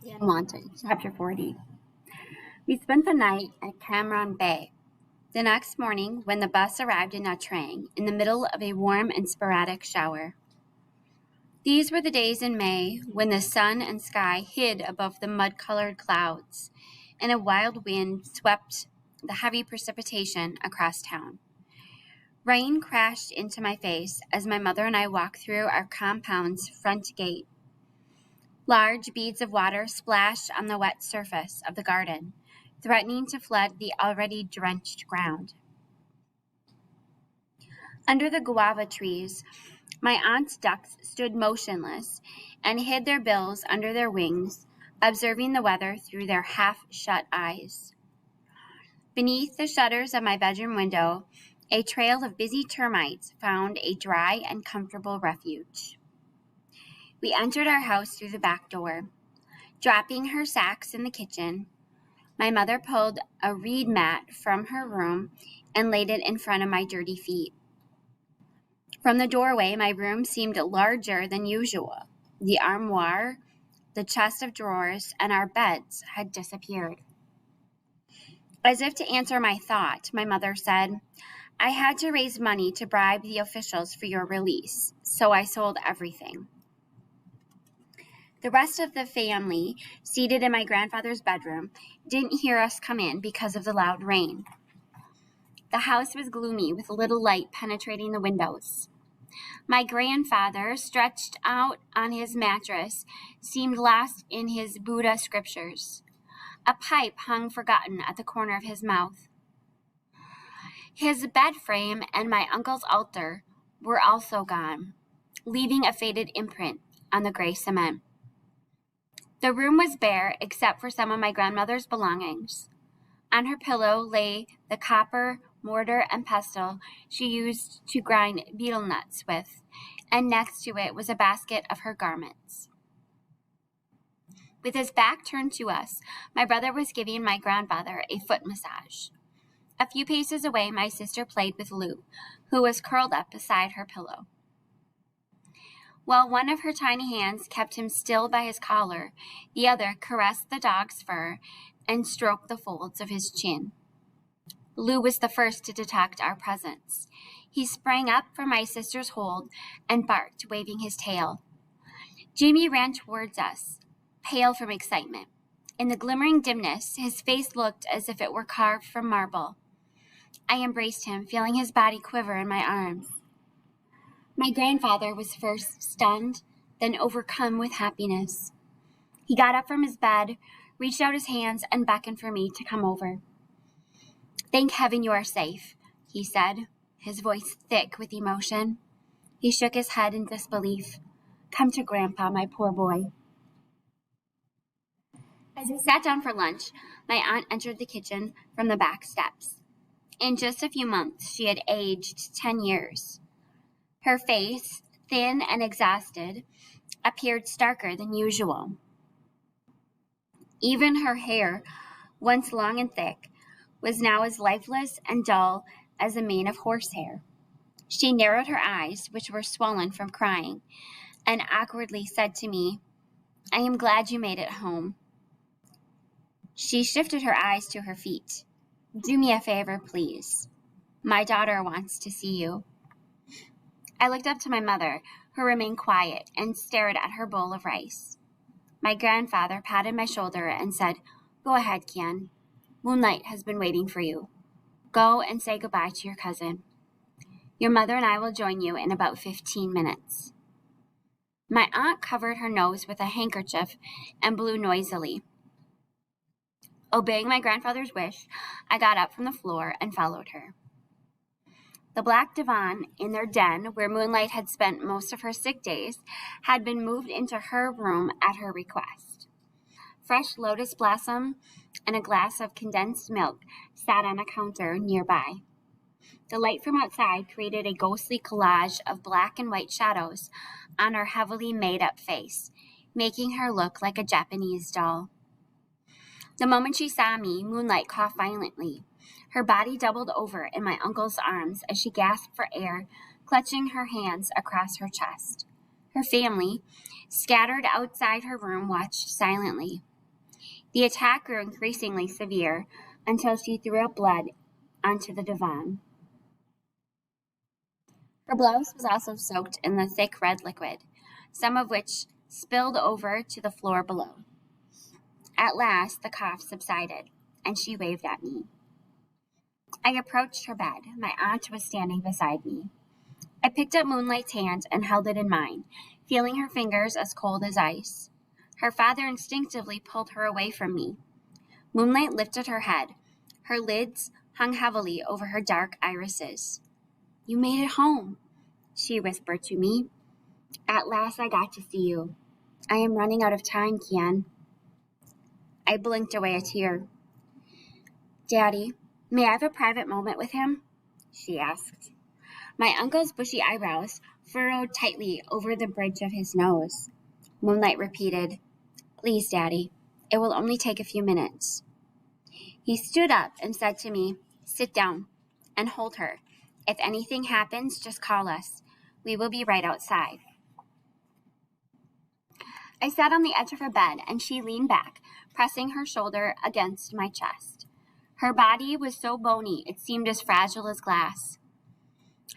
The Unwanted, Chapter 40. We spent the night at Cameron Bay. The next morning, when the bus arrived in Nha Trang, in the middle of a warm and sporadic shower. These were the days in May when the sun and sky hid above the mud-colored clouds, and a wild wind swept the heavy precipitation across town. Rain crashed into my face as my mother and I walked through our compound's front gate. Large beads of water splashed on the wet surface of the garden, threatening to flood the already drenched ground. Under the guava trees, my aunt's ducks stood motionless and hid their bills under their wings, observing the weather through their half-shut eyes. Beneath the shutters of my bedroom window, a trail of busy termites found a dry and comfortable refuge. We entered our house through the back door. Dropping her sacks in the kitchen, my mother pulled a reed mat from her room and laid it in front of my dirty feet. From the doorway, my room seemed larger than usual. The armoire, the chest of drawers, and our beds had disappeared. As if to answer my thought, my mother said, "I had to raise money to bribe the officials for your release, so I sold everything." The rest of the family, seated in my grandfather's bedroom, didn't hear us come in because of the loud rain. The house was gloomy with little light penetrating the windows. My grandfather, stretched out on his mattress, seemed lost in his Buddha scriptures. A pipe hung forgotten at the corner of his mouth. His bed frame and my uncle's altar were also gone, leaving a faded imprint on the gray cement. The room was bare except for some of my grandmother's belongings. On her pillow lay the copper mortar and pestle she used to grind betel nuts with, and next to it was a basket of her garments. With his back turned to us, my brother was giving my grandfather a foot massage. A few paces away, my sister played with Lou, who was curled up beside her pillow. While one of her tiny hands kept him still by his collar, the other caressed the dog's fur and stroked the folds of his chin. Lou was the first to detect our presence. He sprang up from my sister's hold and barked, waving his tail. Jimmy ran towards us, pale from excitement. In the glimmering dimness, his face looked as if it were carved from marble. I embraced him, feeling his body quiver in my arms. My grandfather was first stunned, then overcome with happiness. He got up from his bed, reached out his hands, and beckoned for me to come over. "Thank heaven you are safe," he said, his voice thick with emotion. He shook his head in disbelief. "Come to Grandpa, my poor boy." As we sat down for lunch, my aunt entered the kitchen from the back steps. In just a few months, she had aged 10 years. Her face, thin and exhausted, appeared starker than usual. Even her hair, once long and thick, was now as lifeless and dull as a mane of horsehair. She narrowed her eyes, which were swollen from crying, and awkwardly said to me, "I am glad you made it home." She shifted her eyes to her feet. "Do me a favor, please. My daughter wants to see you." I looked up to my mother, who remained quiet, and stared at her bowl of rice. My grandfather patted my shoulder and said, "Go ahead, Kian. Moonlight has been waiting for you. Go and say goodbye to your cousin. Your mother and I will join you in about 15 minutes. My aunt covered her nose with a handkerchief and blew noisily. Obeying my grandfather's wish, I got up from the floor and followed her. The black divan in their den, where Moonlight had spent most of her sick days, had been moved into her room at her request. Fresh lotus blossom and a glass of condensed milk sat on a counter nearby. The light from outside created a ghostly collage of black and white shadows on her heavily made-up face, making her look like a Japanese doll. The moment she saw me, Moonlight coughed violently. Her body doubled over in my uncle's arms as she gasped for air, clutching her hands across her chest. Her family, scattered outside her room, watched silently. The attack grew increasingly severe until she threw up blood onto the divan. Her blouse was also soaked in the thick red liquid, some of which spilled over to the floor below. At last, the cough subsided, and she waved at me. I approached her bed. My aunt was standing beside me. I picked up Moonlight's hand and held it in mine, feeling her fingers as cold as ice. Her father instinctively pulled her away from me. Moonlight lifted her head. Her lids hung heavily over her dark irises. "You made it home," she whispered to me. "At last I got to see you. I am running out of time, Kian." I blinked away a tear. "Daddy, may I have a private moment with him?" she asked. My uncle's bushy eyebrows furrowed tightly over the bridge of his nose. Moonlight repeated, "Please, Daddy. It will only take a few minutes." He stood up and said to me, "Sit down and hold her. If anything happens, just call us. We will be right outside." I sat on the edge of her bed, and she leaned back, pressing her shoulder against my chest. Her body was so bony it seemed as fragile as glass.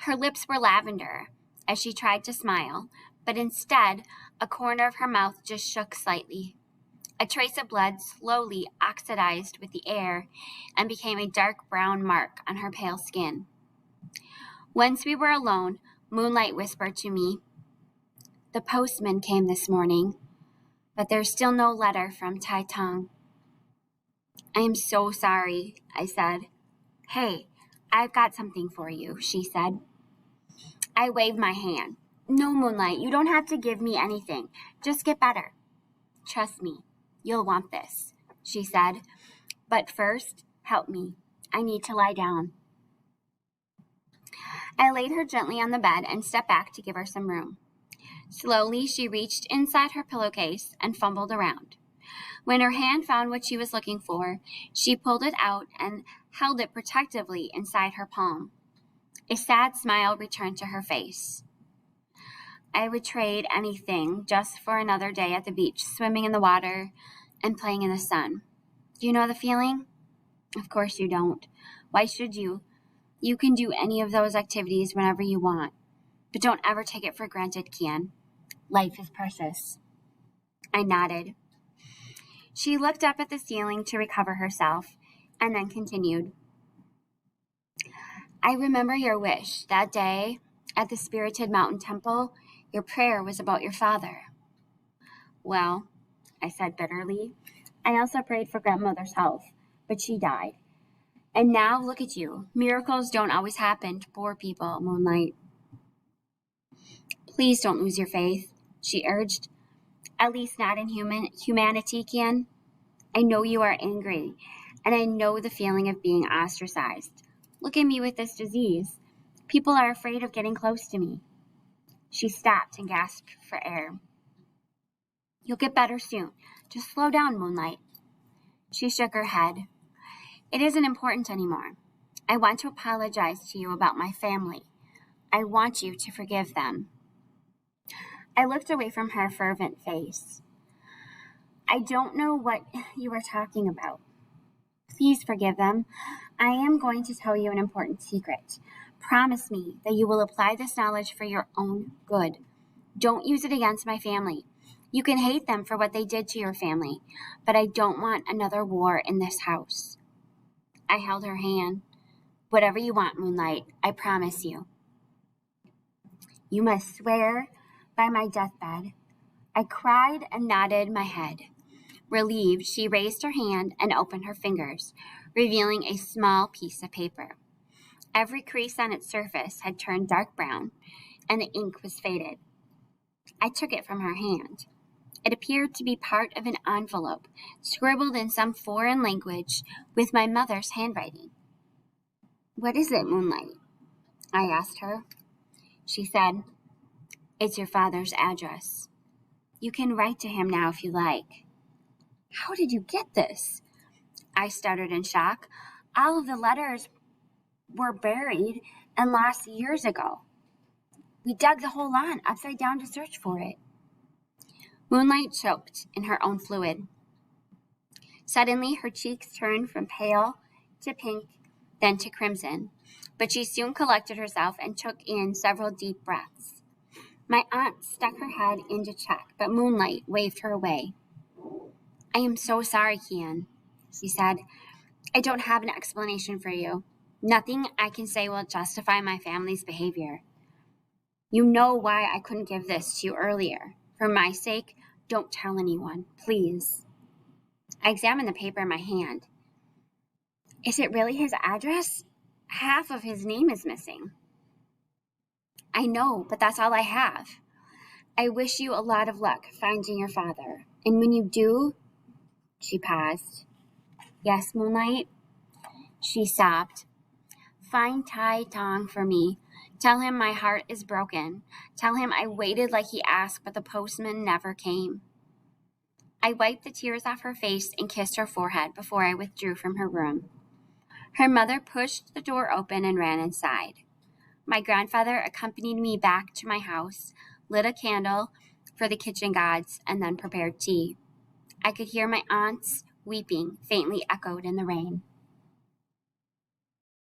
Her lips were lavender as she tried to smile, but instead, a corner of her mouth just shook slightly. A trace of blood slowly oxidized with the air and became a dark brown mark on her pale skin. Once we were alone, Moonlight whispered to me, "The postman came this morning, but there's still no letter from Tai Tong." "I am so sorry," I said. "Hey, I've got something for you," she said. I waved my hand. "No, Moonlight, you don't have to give me anything. Just get better." "Trust me, you'll want this," she said. "But first, help me. I need to lie down." I laid her gently on the bed and stepped back to give her some room. Slowly, she reached inside her pillowcase and fumbled around. When her hand found what she was looking for, she pulled it out and held it protectively inside her palm. A sad smile returned to her face. "I would trade anything just for another day at the beach, swimming in the water and playing in the sun. Do you know the feeling?" "Of course you don't. Why should you? You can do any of those activities whenever you want. But don't ever take it for granted, Kian. Life is precious." I nodded. She looked up at the ceiling to recover herself, and then continued. "I remember your wish. That day, at the Spirited Mountain Temple, your prayer was about your father." "Well," I said bitterly, "I also prayed for grandmother's health, but she died. And now look at you. Miracles don't always happen to poor people, Moonlight." "Please don't lose your faith," she urged. "At least not in humanity, Kian. I know you are angry, and I know the feeling of being ostracized. Look at me with this disease. People are afraid of getting close to me." She stopped and gasped for air. "You'll get better soon. Just slow down, Moonlight." She shook her head. "It isn't important anymore. I want to apologize to you about my family. I want you to forgive them." I looked away from her fervent face. "I don't know what you are talking about. Please forgive them. I am going to tell you an important secret. Promise me that you will apply this knowledge for your own good. Don't use it against my family. You can hate them for what they did to your family, but I don't want another war in this house." I held her hand. "Whatever you want, Moonlight, I promise you." "You must swear by my deathbed." I cried and nodded my head. Relieved, she raised her hand and opened her fingers, revealing a small piece of paper. Every crease on its surface had turned dark brown, and the ink was faded. I took it from her hand. It appeared to be part of an envelope, scribbled in some foreign language with my mother's handwriting. "What is it, Moonlight?" I asked her. She said, "It's your father's address. You can write to him now if you like." "How did you get this?" I stuttered in shock. "All of the letters were buried and lost years ago. We dug the whole lot upside down to search for it." Moonlight choked in her own fluid. Suddenly, her cheeks turned from pale to pink, then to crimson, but she soon collected herself and took in several deep breaths. My aunt stuck her head in to check, but Moonlight waved her away. "I am so sorry, Kian," she said. "I don't have an explanation for you. Nothing I can say will justify my family's behavior. You know why I couldn't give this to you earlier. For my sake, don't tell anyone, please." I examined the paper in my hand. "Is it really his address? Half of his name is missing." "I know, but that's all I have. I wish you a lot of luck finding your father. And when you do..." She paused. "Yes, Moonlight?" She sobbed. "Find Tai Tong for me. Tell him my heart is broken. Tell him I waited like he asked, but the postman never came." I wiped the tears off her face and kissed her forehead before I withdrew from her room. Her mother pushed the door open and ran inside. My grandfather accompanied me back to my house, lit a candle for the kitchen gods, and then prepared tea. I could hear my aunt's weeping faintly echoed in the rain.